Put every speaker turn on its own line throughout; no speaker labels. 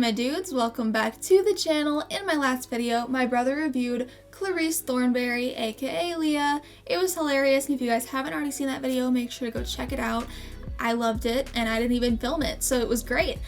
my dudes, welcome back to the channel. In my last video, my brother reviewed Clarice Thornberry, aka Leah. It was hilarious, and if you guys haven't already seen that video, make sure to go check it out. I loved it, and I didn't even film it, so it was great.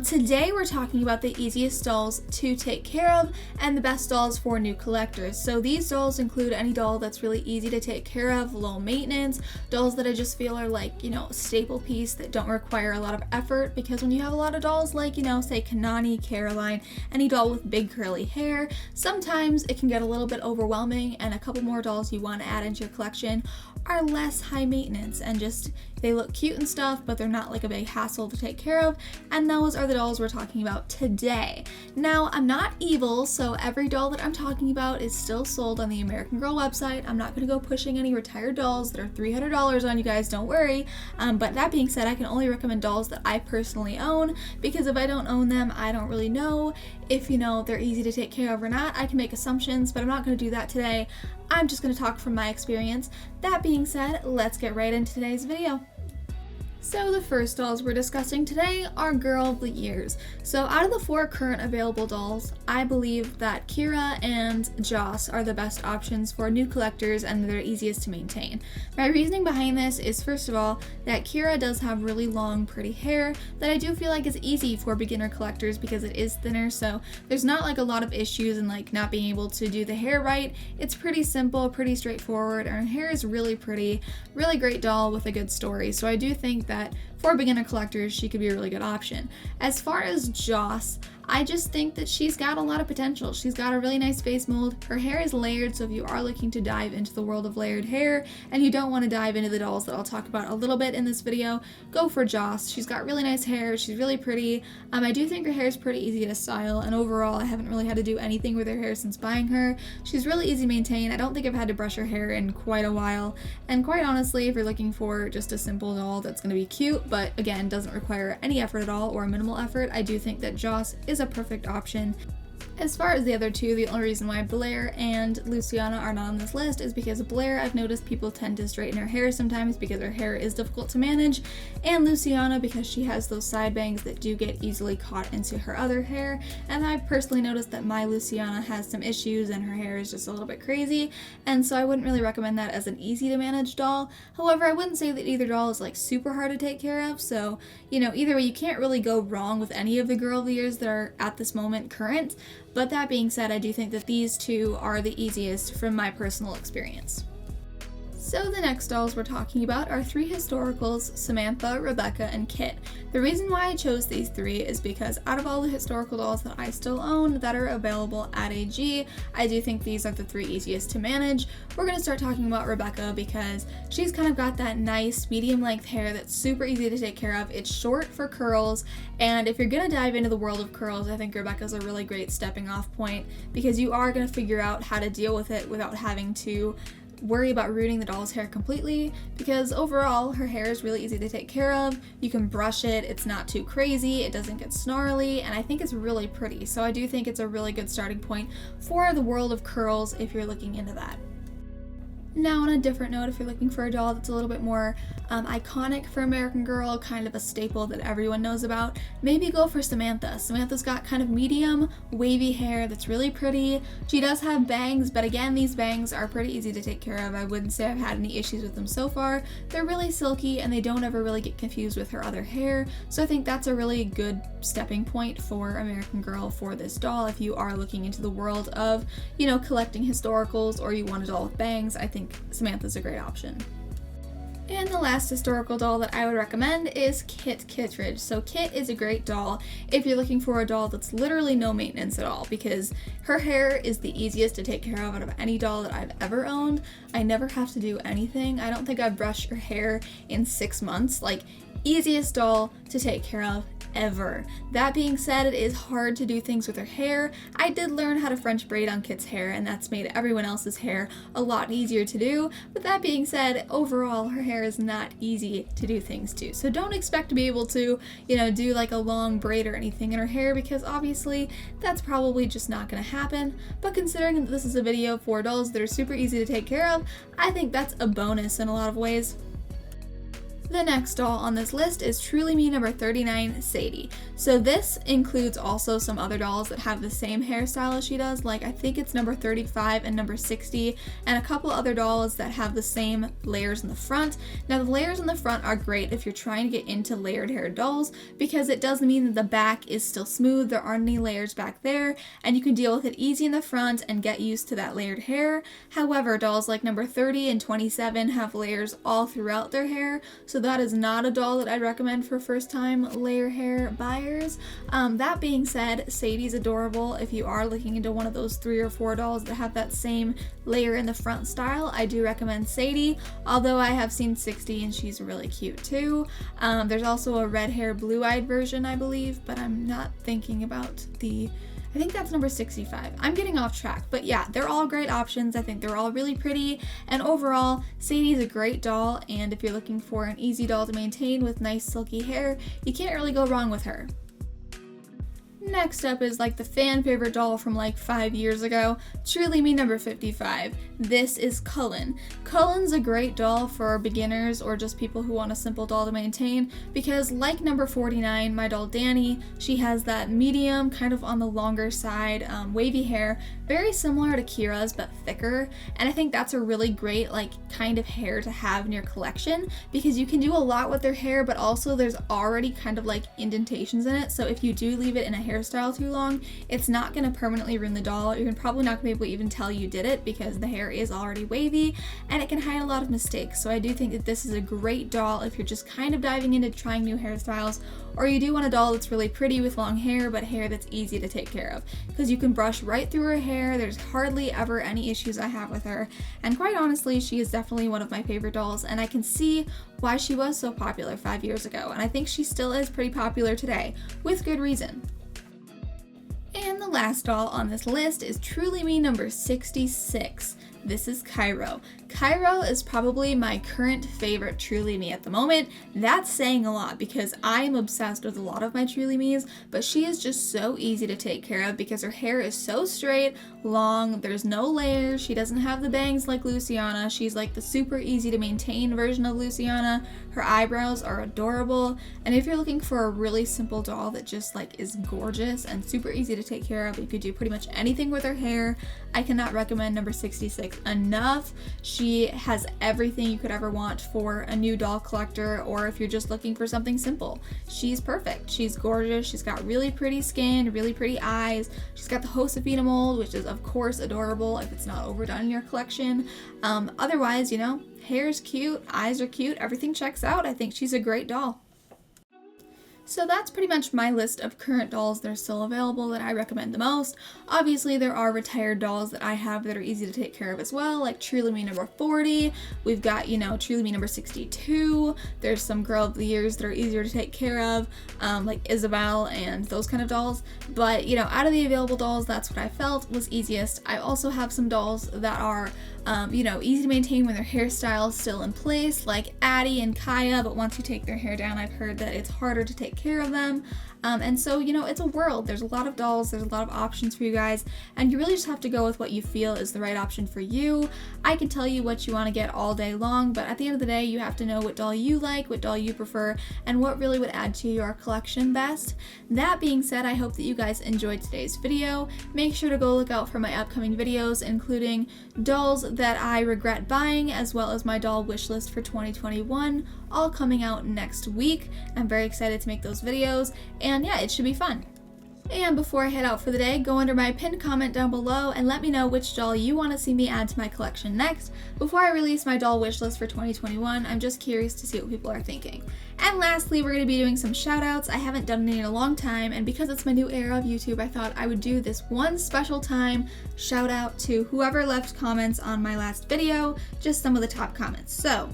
Today we're talking about the easiest dolls to take care of and the best dolls for new collectors. So these dolls include any doll that's really easy to take care of, low maintenance, dolls that I just feel are like, a staple piece that don't require a lot of effort, because when you have a lot of dolls like, say Kanani, Caroline, any doll with big curly hair, sometimes it can get a little bit overwhelming, and a couple more dolls you want to add into your collection are less high maintenance and just they look cute and stuff, but they're not like a big hassle to take care of, and those are the dolls we're talking about today. Now, I'm not evil, so every doll that I'm talking about is still sold on the American Girl website. I'm not going to go pushing any retired dolls that are $300 on you guys, don't worry. But that being said, I can only recommend dolls that I personally own, because if I don't own them, I don't really know if, they're easy to take care of or not. I can make assumptions, but I'm not going to do that today. I'm just going to talk from my experience. That being said, let's get right into today's video. So the first dolls we're discussing today are Girl of the Years. So out of the 4 current available dolls, I believe that Kira and Joss are the best options for new collectors, and they're easiest to maintain. My reasoning behind this is, first of all, that Kira does have really long, pretty hair that I do feel like is easy for beginner collectors because it is thinner, so there's not like a lot of issues in like not being able to do the hair right. It's pretty simple, pretty straightforward, and her hair is really pretty, really great doll with a good story. So I do think that for beginner collectors, she could be a really good option. As far as Joss, I just think that she's got a lot of potential. She's got a really nice face mold. Her hair is layered, so if you are looking to dive into the world of layered hair and you don't want to dive into the dolls that I'll talk about a little bit in this video, go for Joss. She's got really nice hair. She's really pretty. I do think her hair is pretty easy to style, and overall I haven't really had to do anything with her hair since buying her. She's really easy to maintain. I don't think I've had to brush her hair in quite a while, and quite honestly, if you're looking for just a simple doll that's going to be cute but again doesn't require any effort at all or minimal effort, I do think that Joss is a perfect option. As far as the other two, the only reason why Blair and Luciana are not on this list is because Blair, I've noticed people tend to straighten her hair sometimes because her hair is difficult to manage, and Luciana because she has those side bangs that do get easily caught into her other hair, and I've personally noticed that my Luciana has some issues and her hair is just a little bit crazy, and so I wouldn't really recommend that as an easy to manage doll. However, I wouldn't say that either doll is like super hard to take care of, so either way, you can't really go wrong with any of the Girl of the Years that are at this moment current. But that being said, I do think that these two are the easiest from my personal experience. So the next dolls we're talking about are 3 historicals, Samantha, Rebecca, and Kit. The reason why I chose these 3 is because out of all the historical dolls that I still own that are available at AGIG, I do think these are the 3 easiest to manage. We're going to start talking about Rebecca because she's kind of got that nice medium length hair that's super easy to take care of. It's short for curls, and if you're going to dive into the world of curls, I think Rebecca's a really great stepping off point because you are going to figure out how to deal with it without having to worry about ruining the doll's hair completely, because overall her hair is really easy to take care of. You can brush it, it's not too crazy, it doesn't get snarly, and I think it's really pretty. So I do think it's a really good starting point for the world of curls if you're looking into that. Now, on a different note, if you're looking for a doll that's a little bit more iconic for American Girl, kind of a staple that everyone knows about, maybe go for Samantha. Samantha's got kind of medium, wavy hair that's really pretty. She does have bangs, but again, these bangs are pretty easy to take care of. I wouldn't say I've had any issues with them so far. They're really silky, and they don't ever really get confused with her other hair, so I think that's a really good stepping point for American Girl for this doll if you are looking into the world of, collecting historicals, or you want a doll with bangs. I think Samantha's a great option. And the last historical doll that I would recommend is Kit Kittredge. So Kit is a great doll if you're looking for a doll that's literally no maintenance at all, because her hair is the easiest to take care of out of any doll that I've ever owned. I never have to do anything. I don't think I've brushed her hair in 6 months. Like, easiest doll to take care of ever. That being said, it is hard to do things with her hair. I did learn how to French braid on Kit's hair, and that's made everyone else's hair a lot easier to do. But that being said, overall, her hair is not easy to do things to. So don't expect to be able to, do like a long braid or anything in her hair, because obviously that's probably just not going to happen. But considering that this is a video for dolls that are super easy to take care of, I think that's a bonus in a lot of ways. The next doll on this list is Truly Me number 39, Sadie. So this includes also some other dolls that have the same hairstyle as she does, like I think it's number 35 and number 60, and a couple other dolls that have the same layers in the front. Now the layers in the front are great if you're trying to get into layered hair dolls, because it does mean that the back is still smooth, there aren't any layers back there, and you can deal with it easy in the front and get used to that layered hair. However, dolls like number 30 and 27 have layers all throughout their hair, so that is not a doll that I'd recommend for first time layer hair buyers. That being said, Sadie's adorable. If you are looking into one of those 3 or 4 dolls that have that same layer in the front style, I do recommend Sadie, although I have seen 60 and she's really cute too. There's also a red hair blue-eyed version, I believe, but I'm not thinking about I think that's number 65. I'm getting off track, but yeah, they're all great options. I think they're all really pretty, and overall, Sadie's a great doll, and if you're looking for an easy doll to maintain with nice silky hair, you can't really go wrong with her. Next up is like the fan favorite doll from like 5 years ago, Truly Me number 55. This is Cullen. Cullen's a great doll for beginners or just people who want a simple doll to maintain, because like number 49, my doll Danny, she has that medium, kind of on the longer side, wavy hair, very similar to Kira's but thicker, and I think that's a really great like kind of hair to have in your collection, because you can do a lot with their hair, but also there's already kind of like indentations in it, so if you do leave it in a hairstyle too long, it's not going to permanently ruin the doll. You're probably not going to be able to even tell you did it, because the hair is already wavy and it can hide a lot of mistakes. So I do think that this is a great doll if you're just kind of diving into trying new hairstyles, or you do want a doll that's really pretty with long hair, but hair that's easy to take care of, because you can brush right through her hair. There's hardly ever any issues I have with her, and quite honestly, she is definitely one of my favorite dolls, and I can see why she was so popular 5 years ago, and I think she still is pretty popular today, with good reason. And the last doll on this list is Truly Me number 66. This is Cairo. Cairo is probably my current favorite Truly Me at the moment. That's saying a lot, because I am obsessed with a lot of my Truly Me's, but she is just so easy to take care of because her hair is so straight, long, there's no layers, she doesn't have the bangs like Luciana, she's like the super easy to maintain version of Luciana, her eyebrows are adorable, and if you're looking for a really simple doll that just like is gorgeous and super easy to take care of, you could do pretty much anything with her hair, I cannot recommend number 66 enough. She has everything you could ever want for a new doll collector, or if you're just looking for something simple. She's perfect. She's gorgeous. She's got really pretty skin, really pretty eyes. She's got the Josefina mold, which is of course adorable if it's not overdone in your collection. Otherwise, you know, hair's cute, eyes are cute, everything checks out. I think she's a great doll. So that's pretty much my list of current dolls that are still available that I recommend the most. Obviously, there are retired dolls that I have that are easy to take care of as well, like Truly Me number 40. We've got, you know, Truly Me number 62. There's some Girl of the Years that are easier to take care of, like Isabel and those kind of dolls. But, you know, out of the available dolls, that's what I felt was easiest. I also have some dolls that are you know, easy to maintain when their hairstyle is still in place, like Addie and Kaya, but once you take their hair down, I've heard that it's harder to take care of them. And so, you know, it's a world. There's a lot of dolls, there's a lot of options for you guys, and you really just have to go with what you feel is the right option for you. I can tell you what you want to get all day long, but at the end of the day, you have to know what doll you like, what doll you prefer, and what really would add to your collection best. That being said, I hope that you guys enjoyed today's video. Make sure to go look out for my upcoming videos, including dolls that I regret buying, as well as my doll wish list for 2021, all coming out next week. I'm very excited to make those videos, and yeah, it should be fun. And before I head out for the day, go under my pinned comment down below and let me know which doll you want to see me add to my collection next. Before I release my doll wish list for 2021, I'm just curious to see what people are thinking. And lastly, we're going to be doing some shout outs. I haven't done any in a long time, and because it's my new era of YouTube, I thought I would do this one special time shout out to whoever left comments on my last video, just some of the top comments. So,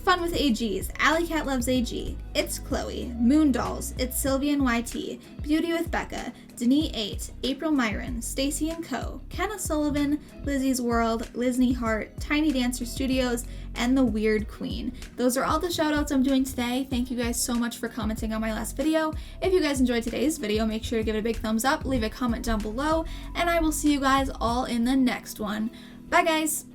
Fun with AGs, Alley Cat Loves AG, It's Chloe, Moon Dolls, It's Sylvia and YT, Beauty with Becca, Denise 8, April Myron, Stacy and Co, Kenna Sullivan, Lizzie's World, Lizney Hart, Tiny Dancer Studios, and The Weird Queen. Those are all the shout outs I'm doing today. Thank you guys so much for commenting on my last video. If you guys enjoyed today's video, make sure to give it a big thumbs up, leave a comment down below, and I will see you guys all in the next one. Bye guys!